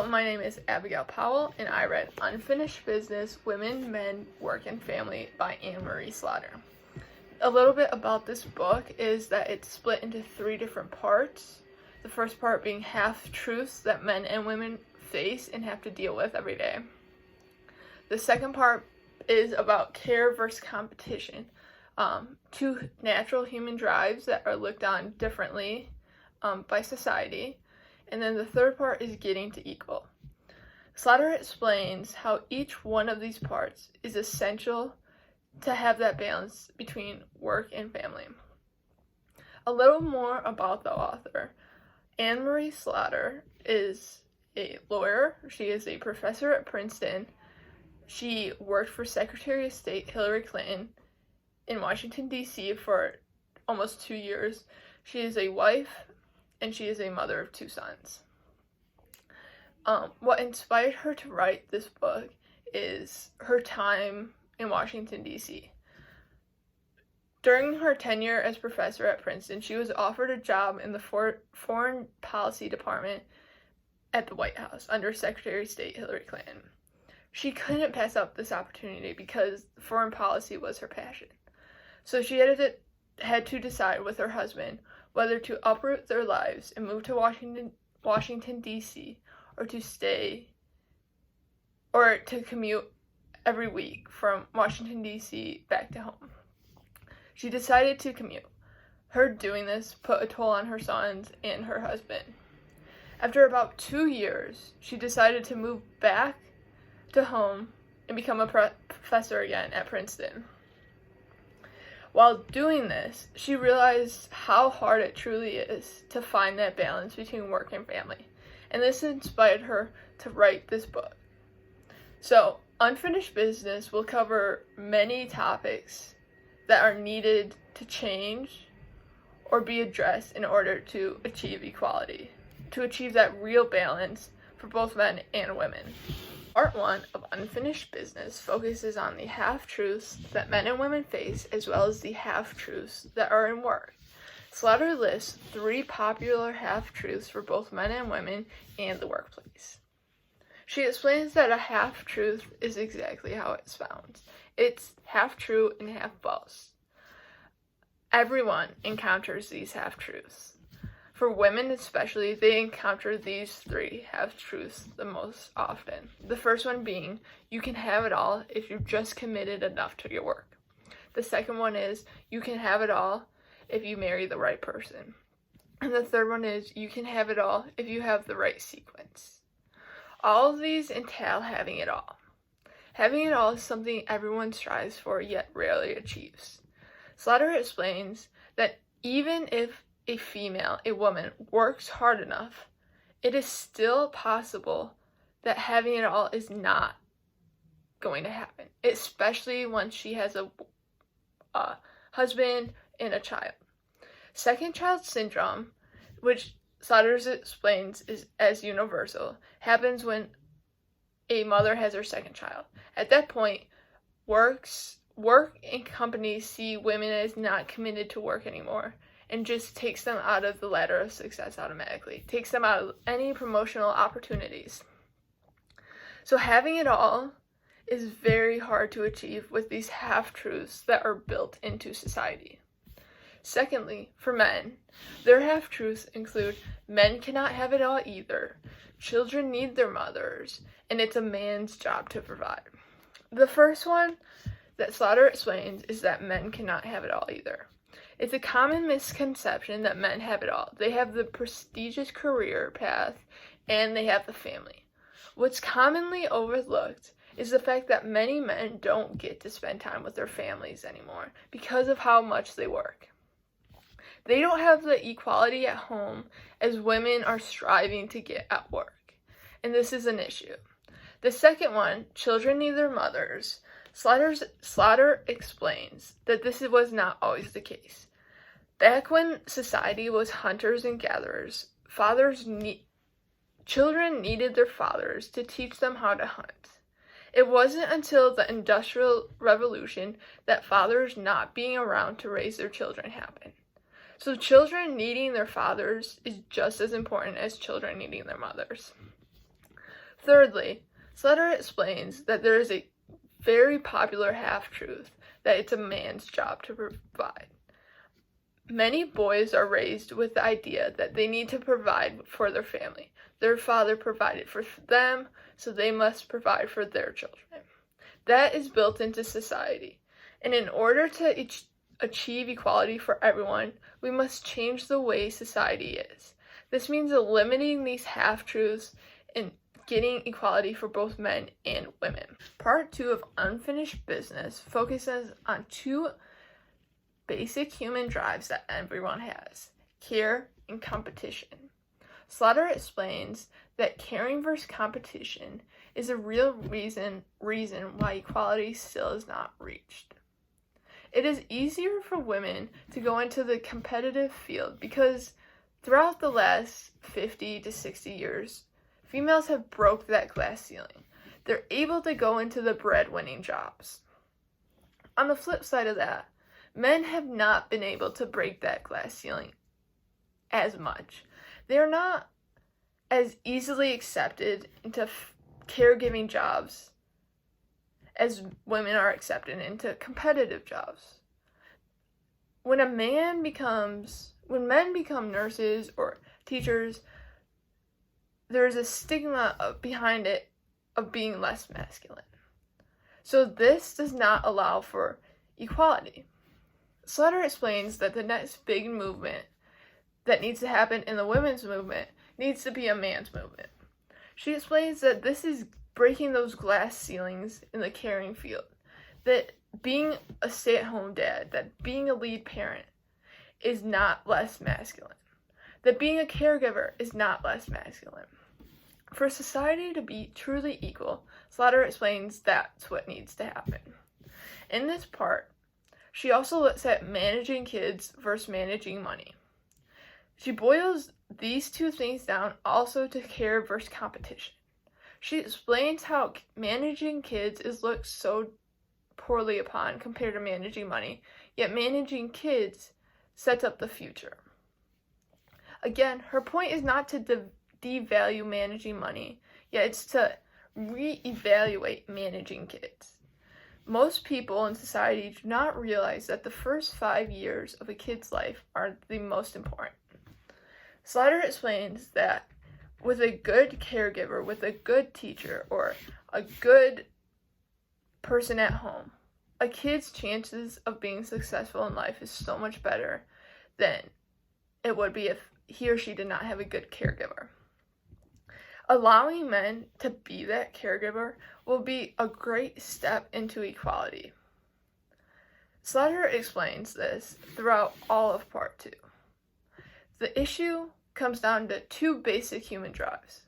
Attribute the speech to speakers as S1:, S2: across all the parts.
S1: Hello, my name is Abigail Powell, and I read Unfinished Business, Women, Men, Work, and Family by Anne Marie Slaughter. A little bit about this book is that it's split into 3 different parts. The first part being half-truths that men and women face and have to deal with every day. The second part is about care versus competition. 2 natural human drives that are looked on differently by society. And then the third part is getting to equal. Slaughter explains how each one of these parts is essential to have that balance between work and family. A little more about the author. Anne Marie Slaughter is a lawyer. She is a professor at Princeton. She worked for Secretary of State Hillary Clinton in Washington, D.C. for almost 2 years. She is a wife, and she is a mother of 2 sons. What inspired her to write this book is her time in Washington, D.C. During her tenure as professor at Princeton, she was offered a job in the Foreign Policy Department at the White House under Secretary of State Hillary Clinton. She couldn't pass up this opportunity because foreign policy was her passion. So she had to decide with her husband whether to uproot their lives and move to Washington, D.C., or to commute every week from Washington, D.C. back to home. She decided to commute. Her doing this put a toll on her sons and her husband. After about 2 years, she decided to move back to home and become a professor again at Princeton. While doing this, she realized how hard it truly is to find that balance between work and family, and this inspired her to write this book. So, Unfinished Business will cover many topics that are needed to change or be addressed in order to achieve equality, to achieve that real balance for both men and women. Part 1 of Unfinished Business focuses on the half-truths that men and women face, as well as the half-truths that are in work. Slaughter lists 3 popular half-truths for both men and women and the workplace. She explains that a half-truth is exactly how it sounds. It's half true and half false. Everyone encounters these half-truths. For women especially, they encounter these 3 half-truths the most often. The first one being, you can have it all if you're just committed enough to your work. The second one is, you can have it all if you marry the right person. And the third one is, you can have it all if you have the right sequence. All of these entail having it all. Having it all is something everyone strives for yet rarely achieves. Slaughter explains that even if a woman, works hard enough, it is still possible that having it all is not going to happen, especially when she has a husband and a child. Second child syndrome, which Slaughter explains is as universal, happens when a mother has her second child. At that point, work and companies see women as not committed to work anymore, and just takes them out of the ladder of success automatically, takes them out of any promotional opportunities. So having it all is very hard to achieve with these half-truths that are built into society. Secondly, for men, their half-truths include men cannot have it all either, children need their mothers, and it's a man's job to provide. The first one that Slaughter explains is that men cannot have it all either. It's a common misconception that men have it all. They have the prestigious career path, and they have the family. What's commonly overlooked is the fact that many men don't get to spend time with their families anymore because of how much they work. They don't have the equality at home as women are striving to get at work, and this is an issue. The second one, children need their mothers. Slaughter explains that this was not always the case. Back when society was hunters and gatherers, children needed their fathers to teach them how to hunt. It wasn't until the Industrial Revolution that fathers not being around to raise their children happened. So children needing their fathers is just as important as children needing their mothers. Thirdly, Slater explains that there is a very popular half-truth that it's a man's job to provide. Many boys are raised with the idea that they need to provide for their family. Their father provided for them, so they must provide for their children. That is built into society. And in order to achieve equality for everyone, we must change the way society is. This means eliminating these half-truths and getting equality for both men and women. Part 2 of Unfinished Business focuses on 2 basic human drives that everyone has: care and competition. Slater explains that caring versus competition is a real reason why equality still is not reached. It is easier for women to go into the competitive field because throughout the last 50 to 60 years, females have broke that glass ceiling. They're able to go into the breadwinning jobs. On the flip side of that, men have not been able to break that glass ceiling as much. They are not as easily accepted into caregiving jobs as women are accepted into competitive jobs. When men become nurses or teachers, there is a stigma behind it of being less masculine. So this does not allow for equality. Slater explains that the next big movement that needs to happen in the women's movement needs to be a man's movement. She explains that this is breaking those glass ceilings in the caring field, that being a stay-at-home dad, that being a lead parent is not less masculine, that being a caregiver is not less masculine. For society to be truly equal, Slater explains that's what needs to happen. In this part, she also looks at managing kids versus managing money. She boils these 2 things down also to care versus competition. She explains how managing kids is looked so poorly upon compared to managing money, yet managing kids sets up the future. Again, her point is not to devalue managing money, yet it's to reevaluate managing kids. Most people in society do not realize that the first 5 years of a kid's life are the most important. Slater explains that with a good caregiver, with a good teacher, or a good person at home, a kid's chances of being successful in life is so much better than it would be if he or she did not have a good caregiver. Allowing men to be that caregiver will be a great step into equality. Slater explains this throughout all of part 2. The issue comes down to 2 basic human drives.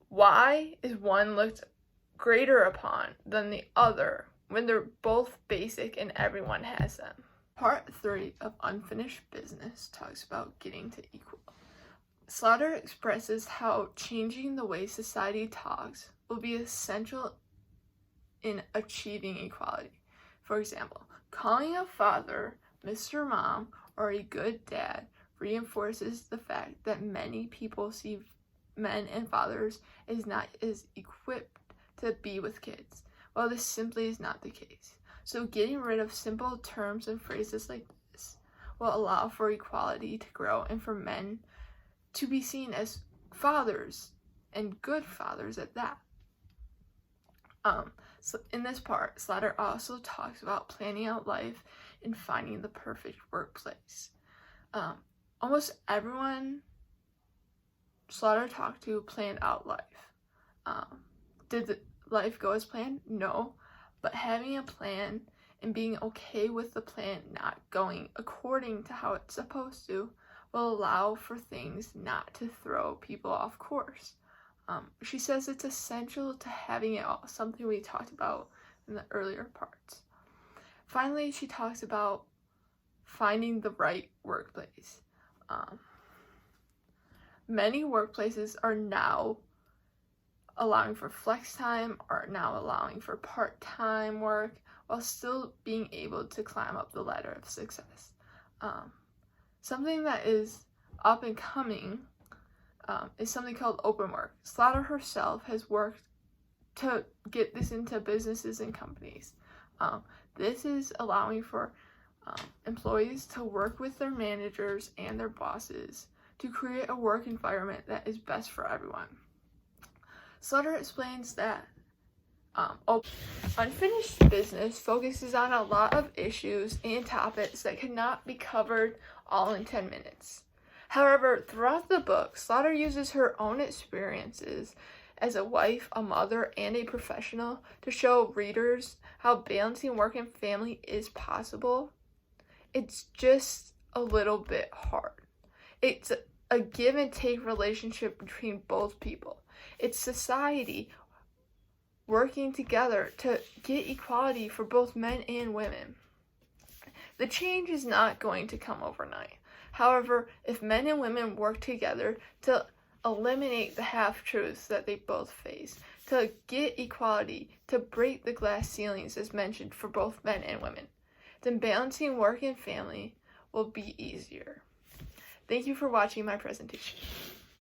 S1: Why is one looked greater upon than the other when they're both basic and everyone has them? Part 3 of Unfinished Business talks about getting to equal. Slater expresses how changing the way society talks will be essential in achieving equality. For example, calling a father Mr. Mom or a good dad reinforces the fact that many people see men and fathers as not as equipped to be with kids, while this simply is not the case. So getting rid of simple terms and phrases like this will allow for equality to grow and for men to be seen as fathers and good fathers at that. So in this part, Slater also talks about planning out life and finding the perfect workplace. Almost everyone Slater talked to planned out life. Did the life go as planned? No, but having a plan and being okay with the plan not going according to how it's supposed to will allow for things not to throw people off course. She says it's essential to having it all, something we talked about in the earlier parts. Finally, she talks about finding the right workplace. Many workplaces are now allowing for flex time, are now allowing for part-time work, while still being able to climb up the ladder of success. Something that is up and coming is something called open work. Slaughter herself has worked to get this into businesses and companies. This is allowing for employees to work with their managers and their bosses to create a work environment that is best for everyone. Slaughter explains that unfinished business focuses on a lot of issues and topics that cannot be covered all in 10 minutes. However, throughout the book, Slaughter uses her own experiences as a wife, a mother, and a professional to show readers how balancing work and family is possible. It's just a little bit hard. It's a give and take relationship between both people. It's society working together to get equality for both men and women. The change is not going to come overnight. However, if men and women work together to eliminate the half-truths that they both face, to get equality, to break the glass ceilings as mentioned for both men and women, then balancing work and family will be easier. Thank you for watching my presentation.